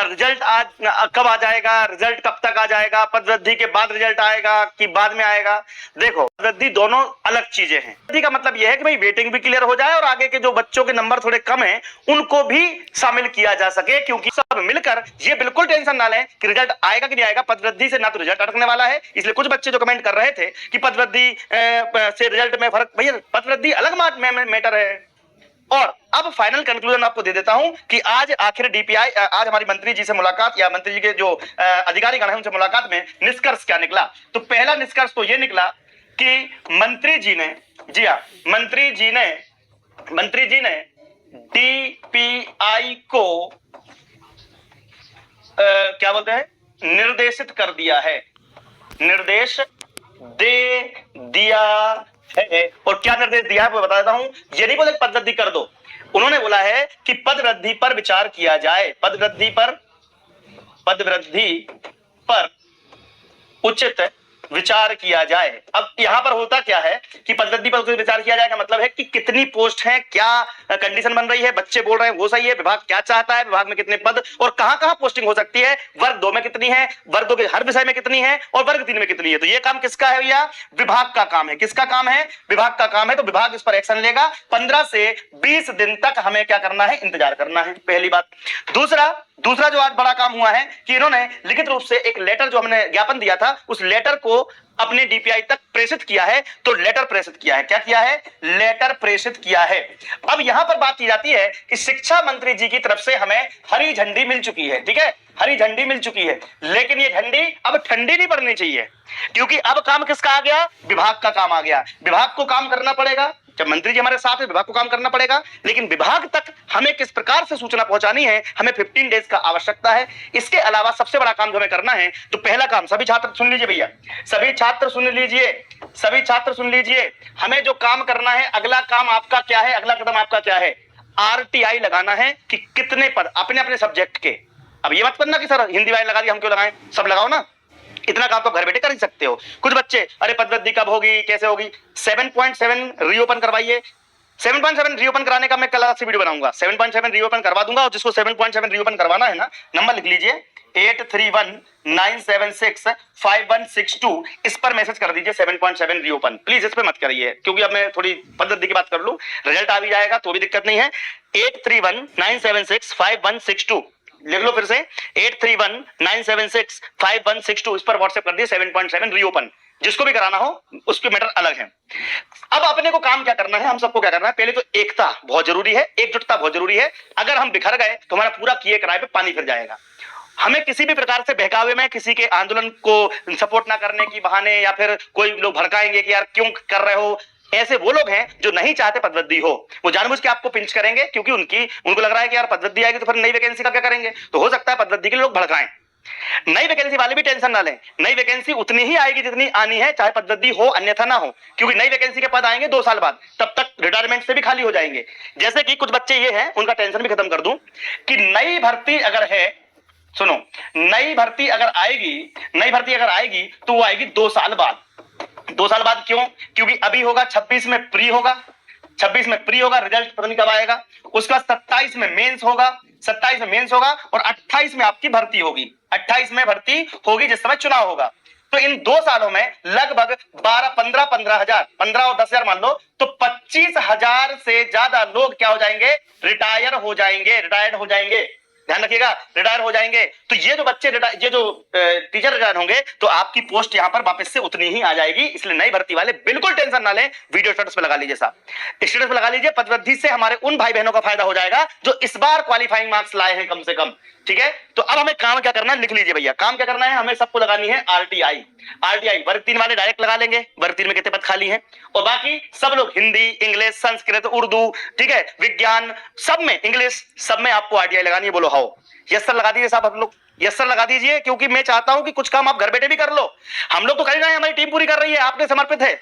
Result आज कब आ जाएगा, रिजल्ट कब तक आ जाएगा, पदवृद्धि के बाद रिजल्ट आएगा कि बाद में आएगा। देखो, पदवृद्धि दोनों अलग चीजें हैं। पदवृद्धि का मतलब यह है कि भाई वेटिंग भी क्लियर हो जाए और आगे के जो बच्चों के नंबर थोड़े कम हैं उनको भी शामिल किया जा सके, क्योंकि सब मिलकर ये बिल्कुल टेंशन ना लें कि रिजल्ट आएगा कि नहीं आएगा। पदवृद्धि से ना तो रिजल्ट अटकने वाला है, इसलिए कुछ बच्चे जो कमेंट कर रहे थे कि पदवृद्धि से रिजल्ट में फर्क, भैया पदवृद्धि अलग मैटर है। और अब फाइनल कंक्लूजन आपको दे देता हूं कि आज आखिर डीपीआई, आज हमारी मंत्री जी से मुलाकात या मंत्री जी के जो अधिकारी गण हैं उनसे मुलाकात में निष्कर्ष क्या निकला। तो पहला निष्कर्ष तो ये निकला कि मंत्री जी ने, जी हाँ, मंत्री जी ने डीपीआई को क्या बोलते हैं, निर्देशित कर दिया है, निर्देश दे दिया है। और क्या निर्देश दिया है वो बता देता हूं। ये नहीं बोले पदवृद्धि कर दो, उन्होंने बोला है कि पदवृद्धि पर विचार किया जाए, पदवृद्धि पर उचित विचार किया जाए। अब यहां पर होता क्या है कि पदवृद्धि पर उचित विचार किया जाए का मतलब है कि कितनी पोस्ट है, क्या कंडीशन बन रही है, बच्चे बोल रहे हैं वो सही है, विभाग क्या चाहता है, विभाग में कितने पद और कहां पोस्टिंग हो सकती है, वर्ग 2 में कितनी है, वर्ग 2 के हर विषय में कितनी है और वर्ग 3 में कितनी है। तो ये काम किसका है भैया, विभाग का काम है। किसका काम है, विभाग का काम है। तो विभाग इस पर एक्शन लेगा। 15 से 20 दिन तक हमें क्या करना है, इंतजार करना है, पहली बात। दूसरा जो आज बड़ा काम हुआ है कि इन्होंने लिखित रूप से एक लेटर, जो हमने ज्ञापन दिया था उस लेटर को अपने डीपीआई तक प्रेषित किया है। तो लेटर प्रेषित किया है, क्या किया है, लेटर प्रेषित किया है। अब यहां पर बात की जाती है कि शिक्षा मंत्री जी की तरफ से हमें हरी झंडी मिल चुकी है, ठीक है, हरी झंडी मिल चुकी है। लेकिन ये झंडी अब ठंडी नहीं पड़नी चाहिए, क्योंकि अब काम किसका आ गया, विभाग का काम आ गया। विभाग को काम करना पड़ेगा, जब मंत्री जी हमारे साथ है विभाग को काम करना पड़ेगा, लेकिन विभाग तक हमें किस प्रकार से सूचना पहुंचानी है, हमें 15 डेज का आवश्यकता है। इसके अलावा सबसे बड़ा काम जो हमें करना है, तो पहला काम, सभी छात्र सुन लीजिए भैया, सभी छात्र सुन लीजिए, हमें जो काम करना है, अगला काम आपका क्या है, अगला कदम आपका क्या है, आरटीआई लगाना है कि कितने पद अपने अपने सब्जेक्ट के। अब ये मत करना कि सर हिंदी वाले लगा दिया, हम क्यों लगाएं, सब लगाओ ना। इतना काम तो घर बैठे कर ही सकते हो। कुछ बच्चे अरे पदवृद्धि कब होगी, कैसे होगी, 7.7 रीओपन करवाइए। 7.7 रीओपन कराने का मैं कल से वीडियो बनाऊंगा, 7.7 रीओपन करवा दूंगा। और जिसको 7.7 रीओपन करवाना है ना, नंबर लिख लीजिए 8319765162, इस पर मैसेज कर दीजिए 7.7 रीओपन। प्लीज इस पे मत करिए, क्योंकि अब मैं थोड़ी पद्धति की बात कर लूं, रिजल्ट आ भी जाएगा तो भी दिक्कत नहीं है। 8319765162 लिख लो फिर से, 8319765162, इस पर व्हाट्सएप कर दिए 7.7 रीओपन। जिसको भी कराना हो उसके मैटर अलग है। अब अपने को काम क्या करना है, हम सबको क्या करना है, पहले तो एकता बहुत जरूरी है, एकजुटता बहुत जरूरी है। अगर हम बिखर गए तो हमारा पूरा किए कराए पे पानी फिर जाएगा। हमें किसी भी प्रकार से बहकावे में किसी के आंदोलन को सपोर्ट ना करने की बहाने, या फिर कोई लोग भड़काएंगे कि यार क्यों कर रहे हो, ऐसे वो लोग हैं जो नहीं चाहते पदवृद्धि हो, वो जानबूझ के आपको पिंच करेंगे, क्योंकि उनको लग रहा है कि यार पदवृद्धि आएगी तो फिर नई वैकेंसी का क्या करेंगे। तो हो सकता है पदवृद्धि के लोग भड़काएं। नई वैकेंसी वाले भी टेंशन ना लें, नई वैकेंसी उतनी ही आएगी जितनी आनी है, चाहे पदवृद्धि हो अन्यथा ना हो, क्योंकि नई वैकेंसी के पद आएंगे 2 साल बाद, तब तक रिटायरमेंट से भी खाली हो जाएंगे। जैसे कि कुछ बच्चे ये हैं, उनका टेंशन भी खत्म कर दूं कि नई भर्ती अगर है, सुनो, नई भर्ती अगर आएगी तो वो आएगी 2 साल बाद। 2 साल बाद क्यों, क्योंकि अभी होगा 26 में प्री होगा, रिजल्ट पता नहीं कब आएगा, उसका 27 में मेंस होगा, और 28 में आपकी भर्ती होगी, 28 में भर्ती होगी जिस समय चुनाव होगा। तो इन 2 सालों में लगभग 15 और 10,000 मान लो, तो 25,000 से ज्यादा लोग क्या हो जाएंगे, रिटायर्ड हो जाएंगे। ध्यान रखिएगा, रिटायर हो जाएंगे। तो ये जो बच्चे ये जो टीचर रिटायर होंगे, तो आपकी पोस्ट यहां पर वापस से उतनी ही आ जाएगी। इसलिए नई भर्ती वाले बिल्कुल टेंशन ना लें, वीडियो स्टेटस पे लगा लीजिए, साहब स्टेटस पे लगा लीजिए। पदवृद्धि से हमारे उन भाई बहनों का फायदा हो जाएगा जो इस बार क्वालिफाइंग मार्क्स लाए हैं कम से कम, ठीक है। तो अब हमें काम क्या करना है, लिख लीजिए भैया, काम क्या करना है, हमें सबको लगानी है आरटीआई। वर्ग 3 वाले डायरेक्ट लगा लेंगे, वर्ग 3 में कितने पद खाली हैं, और बाकी सब लोग हिंदी, इंग्लिश, संस्कृत, उर्दू, ठीक है, विज्ञान, सब में इंग्लिश, सब में आपको आरटीआई लगानी है। बोलो हाउ, यस सर लगा दीजिए साहब, आप लोग यस सर लगा दीजिए, क्योंकि मैं चाहता हूं कि कुछ काम आप घर बैठे भी कर लो। हम लोग तो कर ही रहे हैं, हमारी टीम पूरी कर रही है, आपने समर्पित है,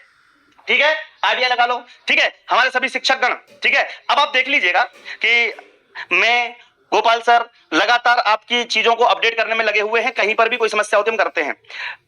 ठीक है, आरटीआई लगा लो, ठीक है, हमारे सभी शिक्षक गण, ठीक है। अब आप देख लीजिएगा कि मैं, गोपाल सर लगातार आपकी चीजों को अपडेट करने में लगे हुए हैं, कहीं पर भी कोई समस्या होती है हम करते हैं।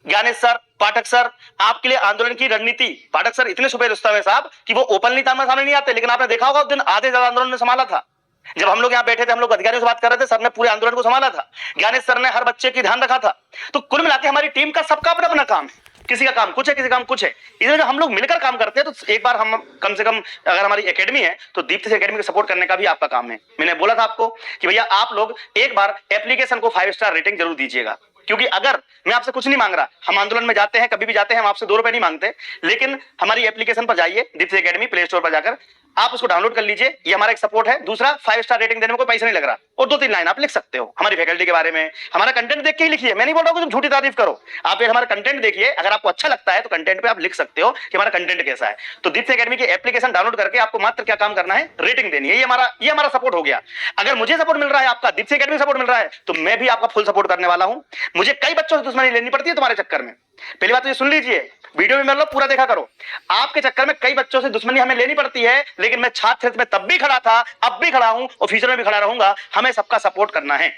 ज्ञानेश सर, पाठक सर, आपके लिए आंदोलन की रणनीति, पाठक सर इतने सुपरस्टार है साहब कि वो ओपनली सामने नहीं आते, लेकिन आपने देखा होगा उस दिन आधे ज्यादा आंदोलन ने संभाला था, जब हम लोग यहाँ बैठे थे, हम लोग अधिकारियों से बात कर रहे थे, सर ने पूरे आंदोलन को संभाला था, ज्ञानेश सर ने हर बच्चे की ध्यान रखा था। तो कुल मिलाकर हमारी टीम का सबका अपना अपना काम है, किसी का काम कुछ है, किसी का काम कुछ है। इसलिए जब हम लोग मिलकर काम करते हैं तो एक बार हम कम से कम, अगर हमारी एकेडमी है तो दीप्ति से एकेडमी को सपोर्ट करने का भी आपका काम है। मैंने बोला था आपको कि भैया आप लोग एक बार एप्लीकेशन को 5 स्टार रेटिंग जरूर दीजिएगा, क्योंकि अगर मैं आपसे कुछ नहीं मांग रहा, हम आंदोलन में जाते हैं, कभी भी जाते हैं, हम आपसे 2 रुपए नहीं मांगते, लेकिन हमारी एप्लीकेशन पर जाइए, दीप्ति एकेडमी प्ले स्टोर पर जाकर आप उसको डाउनलोड कर लीजिए, ये हमारा एक सपोर्ट है। दूसरा, 5 स्टार रेटिंग देने में कोई पैसा नहीं लग रहा, और 2-3 लाइन आप लिख सकते हो हमारी फैकल्टी के बारे में, हमारा कंटेंट देख के ही लिखिए। मैं नहीं बोल रहा हूं कि तुम झूठी तारीफ करो, आप ये हमारा कंटेंट देखिए, अगर आपको अच्छा लगता है तो कंटेंट पे आप लिख सकते हो कि हमारा कंटेंट कैसा है। तो दीप्ति एकेडमी की एप्लीकेशन डाउनलोड करके आपको मात्र क्या काम करना है, रेटिंग देनी है। ये हमारा सपोर्ट हो गया। अगर मुझे सपोर्ट मिल रहा है, आपका दीप्ति एकेडमी सपोर्ट मिल रहा है, तो मैं भी आपका फुल सपोर्ट करने वाला हूं। मुझे कई बच्चों से दुश्मनी लेनी पड़ती है तुम्हारे चक्कर में। पहली बात तो ये सुन लीजिए, वीडियो में मतलब पूरा देखा करो। आपके चक्कर में कई बच्चों से दुश्मनी हमें लेनी पड़ती है, लेकिन मैं छात्र हित में तब भी खड़ा था, अब भी खड़ा हूं और फ्यूचर में भी खड़ा रहूंगा। हमें सबका सपोर्ट करना है,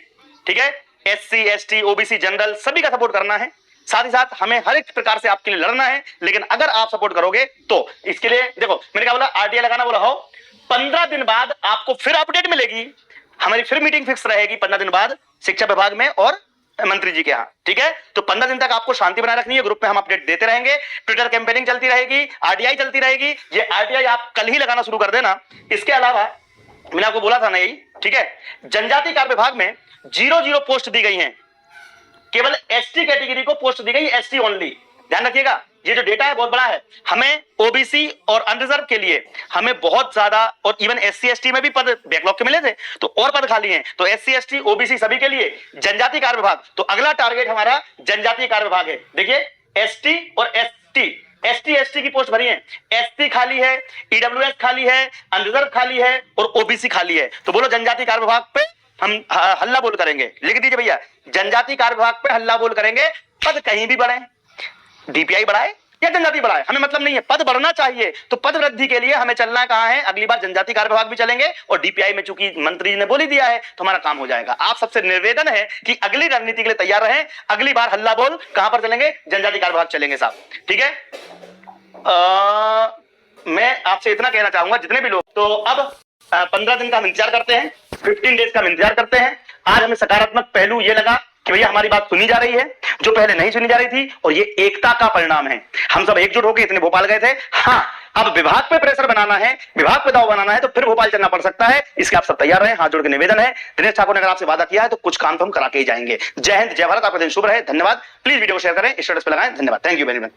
ठीक है। SC ST OBC जनरल सभी का सपोर्ट करना है। साथ ही साथ हमें हर एक प्रकार से आपके लिए लड़ना है, लेकिन अगर आप सपोर्ट करोगे तो इसके लिए देखो, मैंने क्या बोला, RTI लगाना बोला हो। 15 दिन बाद आपको फिर अपडेट मिलेगी, हमारी फिर मीटिंग फिक्स रहेगी 15 दिन बाद शिक्षा विभाग में और मंत्री जी के यहाँ, ठीक है। तो 15 दिन तक आपको शांति बनाए रखनी है। ग्रुप में हम अपडेट देते रहेंगे, ट्विटर कैंपेनिंग चलती रहेगी, RTI चलती रहेगी। ये RTI आप कल ही लगाना शुरू कर देना। इसके अलावा मैंने आपको बोला था ना, यही ठीक है, जनजाति कार्य विभाग में 0 पोस्ट दी गई हैं, केवल ST कैटेगरी को पोस्ट दी गई, ST ओनली। ध्यान रखिएगा, ये जो डेटा है बहुत बड़ा है। हमें OBC और अनरिजर्व के लिए हमें बहुत ज्यादा, और इवन SC ST में भी पद बैकलॉग के मिले थे, तो और पद खाली हैं। तो SC ST OBC सभी के लिए जनजाति कार्य विभाग, तो अगला टारगेट हमारा जनजाति कार्य विभाग है। देखिए, ST और ST ST की पोस्ट भरी है, ST खाली है, EWS खाली है, अनरिजर्व खाली है और OBC खाली है। तो बोलो जनजाति कार्य विभाग पे हम हल्ला बोल करेंगे। लिख दीजिए भैया, जनजाति कार्य विभाग पे हल्ला बोल करेंगे। पद कहीं भी बढ़े, DPI बढ़ाए या जनजाति बढ़ाए, हमें मतलब नहीं है, पद बढ़ना चाहिए। तो पद वृद्धि के लिए हमें चलना कहां है, अगली बार जनजाति कार्य विभाग भी चलेंगे, और DPI में चूंकि मंत्री जी ने बोली दिया है तो हमारा काम हो जाएगा। आप सबसे निवेदन है कि अगली रणनीति के लिए तैयार रहें। अगली बार हल्ला बोल कहां पर चलेंगे, जनजाति कार्य विभाग चलेंगे साहब, ठीक है। मैं आपसे इतना कहना चाहूंगा, जितने भी लोग, तो अब 15 दिन का हम इंतजार करते हैं, 15 डेज का हम इंतजार करते हैं। आज हमें सकारात्मक पहलू ये लगा कि भैया हमारी बात सुनी जा रही है, जो पहले नहीं सुनी जा रही थी, और ये एकता का परिणाम है। हम सब एकजुट होकर इतने भोपाल गए थे। हाँ, अब विभाग पे प्रेशर बनाना है, विभाग पे दबाव बनाना है, तो फिर भोपाल चलना पड़ सकता है। इसके आप सब तैयार रहें, हाथ जोड़ के निवेदन है। दिनेश ठाकुर ने अगर आपसे वादा किया है तो कुछ काम तो हम करा के ही जाएंगे। जय हिंद, जय भारत, आपका दिन शुभ रहे। धन्यवाद। प्लीज वीडियो को शेयर करें, स्टेटस पे लगाएं। धन्यवाद, thank you very much.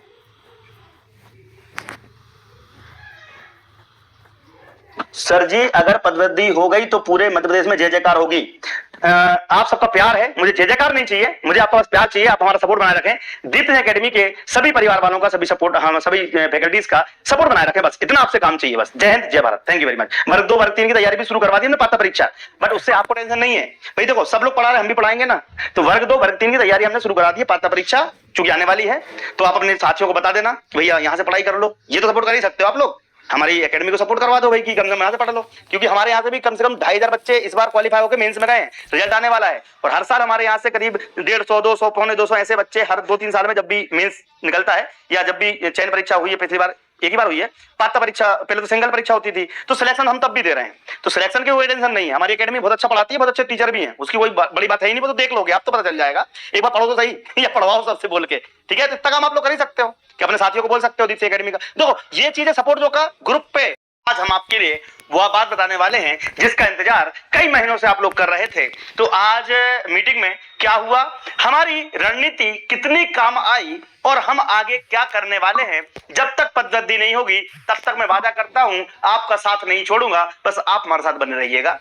Sir ji, अगर पदवृद्धि हो गई तो पूरे मध्य प्रदेश में जय जयकार होगी। आप सबका प्यार है, मुझे जय जयकार नहीं चाहिए, मुझे आपका बस प्यार चाहिए। आप हमारा सपोर्ट बनाए रखें। दीप्ति एकेडमी के सभी परिवार वालों का, सभी सपोर्ट, हम सभी फैकल्टीज का सपोर्ट बनाए रखें, बस इतना आपसे काम चाहिए। बस जय हिंद, जय Bharat, thank you very much. वर्ग 2 वर्ग 3 की तैयारी भी शुरू करवा दी हमने, पात्रता परीक्षा, बट उससे आपको टेंशन नहीं है भाई। देखो, सब लोग पढ़ा रहे, हम भी पढ़ाएंगे ना। तो वर्ग 2 वर्ग 3 की तैयारी हमने शुरू करा दी है, पात्रता परीक्षा चूंकि आने वाली है। तो आप अपने साथियों को बता देना कि भैया यहाँ से पढ़ाई कर लो। ये तो सपोर्ट कर ही सकते हो आप लोग, हमारी एकेडमी को सपोर्ट करवा दो भाई कि कम से कम यहाँ से पढ़ लो, क्योंकि हमारे यहाँ से भी कम से कम 2500 बच्चे इस बार क्वालिफाई होकर मेंस में गए हैं। रिजल्ट आने वाला है, और हर साल हमारे यहाँ से करीब 150, 200, पौने 200 ऐसे बच्चे हर 2-3 साल में, जब भी मेंस निकलता है या जब भी चयन परीक्षा हुई है, पिछली बार एक ही बार हुई है पात्रता परीक्षा, पहले तो सिंगल परीक्षा होती थी, तो सिलेक्शन हम तब भी दे रहे हैं। तो सिलेक्शन की कोई टेंशन नहीं है, हमारी एकेडमी बहुत अच्छा पढ़ाती है, बहुत अच्छे टीचर भी हैं, उसकी कोई बड़ी बात है ही नहीं। वो तो देख लोगे, आप तो पता चल जाएगा। एक बार पढ़ो तो सही, या पढ़वाओ सबसे बोल के, ठीक है। तो इतना काम आप लोग कर ही सकते हो कि अपने साथियों को बोल सकते हो दीप्ति एकेडमी का। देखो, ये चीजें सपोर्ट जो का ग्रुप पे आज हम आपके लिए वो बात बताने वाले हैं जिसका इंतजार कई महीनों से आप लोग कर रहे थे। तो आज मीटिंग में क्या हुआ, हमारी रणनीति कितनी काम आई, और हम आगे क्या करने वाले हैं। जब तक पदवृद्धि नहीं होगी तब तक मैं वादा करता हूं आपका साथ नहीं छोड़ूंगा। बस आप हमारे साथ बने रहिएगा,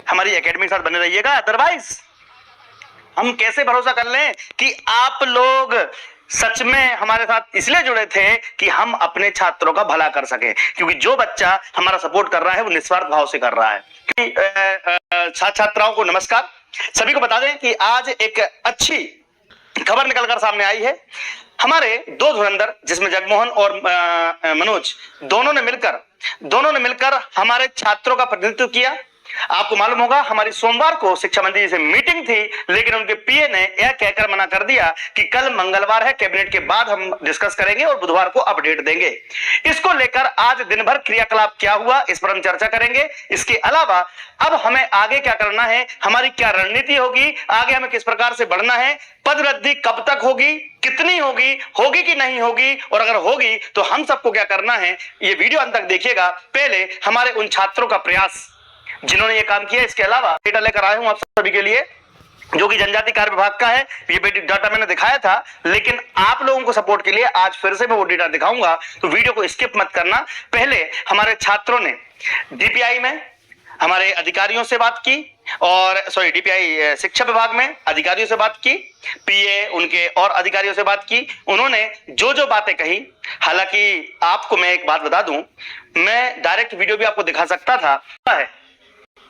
हमारी एकेडमी के साथ बने रहिएगा। अदरवाइज हम कैसे भरोसा कर लें कि आप लोग सच में हमारे साथ इसलिए जुड़े थे कि हम अपने छात्रों का भला कर सके, क्योंकि जो बच्चा हमारा सपोर्ट कर रहा है वो निस्वार्थ भाव से कर रहा है। छात्र छात्राओं को नमस्कार। सभी को बता दें कि आज एक अच्छी खबर निकलकर सामने आई है। हमारे 2 धुरंधर, जिसमें जगमोहन और मनोज, दोनों ने मिलकर हमारे छात्रों का प्रतिनिधित्व किया। आपको मालूम होगा हमारी सोमवार को शिक्षा मंत्री जी से मीटिंग थी, लेकिन उनके पीए ने यह कहकर मना कर दिया कि कल मंगलवार है, कैबिनेट के बाद हम डिस्कस करेंगे और बुधवार को अपडेट देंगे। इसको लेकर आज दिन भर क्रियाकलाप क्या हुआ इस पर हम चर्चा करेंगे। इसके अलावा अब हमें आगे क्या करना है, हमारी क्या रणनीति होगी, आगे हमें किस प्रकार से बढ़ना है, पद वृद्धि कब तक होगी, कितनी होगी, होगी कि नहीं होगी, और अगर होगी तो हम सबको क्या करना है, ये वीडियो अंत तक देखिएगा। पहले हमारे उन छात्रों का प्रयास जिन्होंने ये काम किया, इसके अलावा डेटा लेकर आया हूं आप सभी के लिए जो कि जनजाति कार्य विभाग का है। ये डाटा मैंने दिखाया था, लेकिन आप लोगों को सपोर्ट के लिए आज फिर से मैं वो डेटा दिखाऊंगा, तो वीडियो को स्किप मत करना। पहले हमारे छात्रों ने डीपीआई में हमारे अधिकारियों से बात की, और डीपीआई शिक्षा विभाग में अधिकारियों से बात की, पीए उनके और अधिकारियों से बात की। उन्होंने जो जो बातें कही, हालांकि आपको मैं एक बात बता दूं, मैं डायरेक्ट वीडियो भी आपको दिखा सकता था।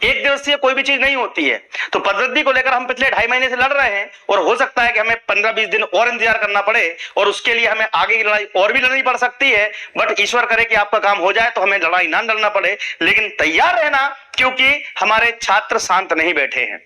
एक दिवसीय कोई भी चीज नहीं होती है, तो पदवृद्धि को लेकर हम पिछले 2.5 महीने से लड़ रहे हैं, और हो सकता है कि हमें 15-20 दिन और इंतजार करना पड़े, और उसके लिए हमें आगे की लड़ाई और भी लड़नी पड़ सकती है। बट ईश्वर करे कि आपका काम हो जाए तो हमें लड़ाई ना लड़ना पड़े, लेकिन तैयार रहना, क्योंकि हमारे छात्र शांत नहीं बैठे हैं।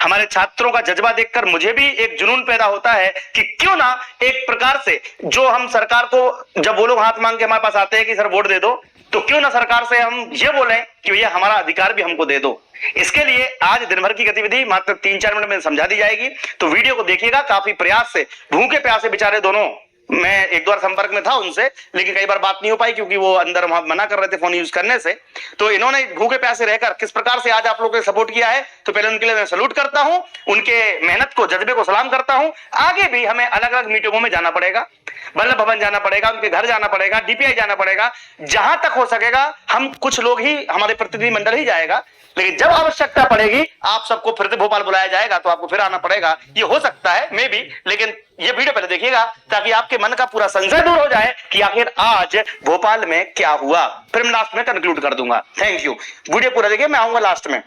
हमारे छात्रों का जज्बा देखकर मुझे भी एक जुनून पैदा होता है कि क्यों ना एक प्रकार से जो हम सरकार को, जब वो लोग हाथ मांग के हमारे पास आते हैं कि सर वोट दे दो, तो क्यों ना सरकार से हम ये बोलें कि ये हमारा अधिकार भी हमको दे दो। इसके लिए आज दिन भर की गतिविधि मात्र 3-4 मिनट में समझा दी जाएगी, तो वीडियो को देखिएगा। काफी प्रयास से भूखे प्यासे बेचारे दोनों, मैं एक दो बार संपर्क में था उनसे, लेकिन कई बार बात नहीं हो पाई क्योंकि वो अंदर वहां मना कर रहे थे फोन यूज करने से। तो इन्होंने भूखे प्यासे रहकर किस प्रकार से आज आप लोगों ने सपोर्ट किया है, तो पहले उनके लिए मैं सैल्यूट करता हूं, उनके मेहनत को, जज्बे को सलाम करता हूं। आगे भी हमें अलग अलग मीटिंगों में जाना पड़ेगा, वल्लभ भवन जाना पड़ेगा, उनके घर जाना पड़ेगा, डीपीआई जाना पड़ेगा, जहां तक हो सकेगा। हम कुछ लोग ही, हमारे प्रतिनिधि मंडल ही जाएगा, लेकिन जब आवश्यकता पड़ेगी आप सबको फिर से भोपाल बुलाया जाएगा, तो आपको फिर आना पड़ेगा। ये हो सकता है मे बी, लेकिन ये वीडियो पहले देखिएगा ताकि आपके मन का पूरा संशय दूर हो जाए कि आखिर आज भोपाल में क्या हुआ। फिर मैं लास्ट में कंक्लूड कर दूंगा। Thank you. वीडियो पूरा देखिए, मैं आऊंगा लास्ट में।